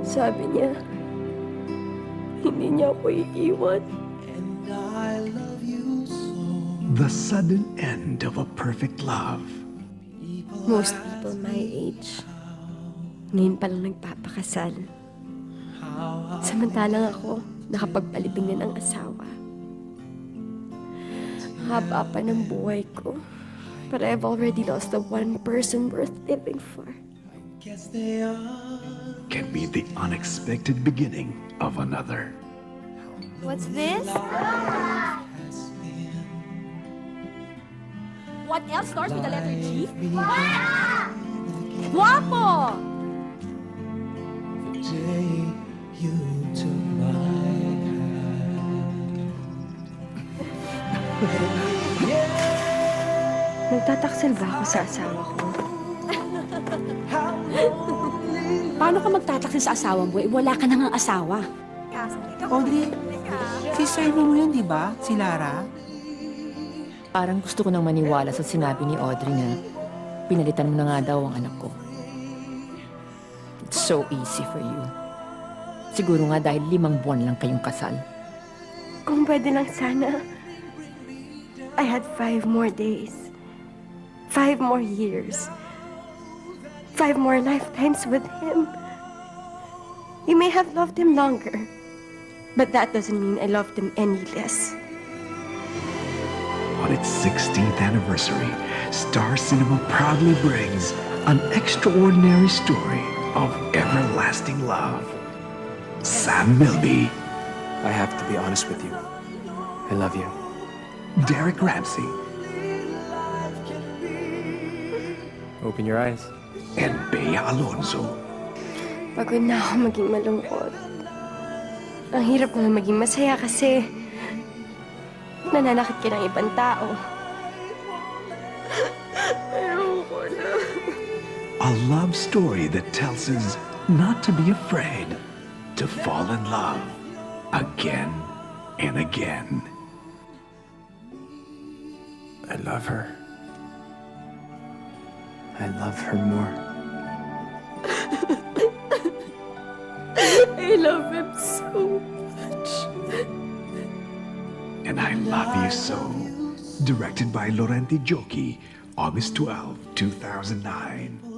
Sabi niya, hindi niya ako iiwan. The sudden end of a perfect love. Most people my age, ngayon pa lang nagpapakasal. Samantalang ako, nakapagpalibing na ng asawa. Haba pa ng buhay ko, but I've already lost the one person worth living for. Can be the unexpected beginning of another. What's this? What else starts with the letter G? Guapo! Nagtataksil ba ako sa asawa ko? Paano ka magtataksil sa asawa mo? Wala ka nang asawa. Audrey, sister mo yun, di ba? Si Lara? Parang gusto ko nang maniwala sa sinabi ni Audrey na pinalitan mo na nga daw ang anak ko. It's so easy for you. Siguro nga dahil 5 buwan lang kayong kasal. Kung pwede lang sana, I had 5 more days. 5 more years. 5 more lifetimes with him. You may have loved him longer, but that doesn't mean I loved him any less. On its 16th anniversary, Star Cinema proudly brings an extraordinary story of everlasting love. Sam Milby, I have to be honest with you. I love you. Derek Ramsey, Open your eyes. and Bea Alonzo. Pagod na ako maging malungkot. Ang hirap naman maging masaya kasi nananakit ka ng ibang tao. Ayoko na. A love story that tells us not to be afraid to fall in love again and again. I love her. I love her more. I love him so much. And I Love You So. Directed by Laurenti Joki, August 12, 2009.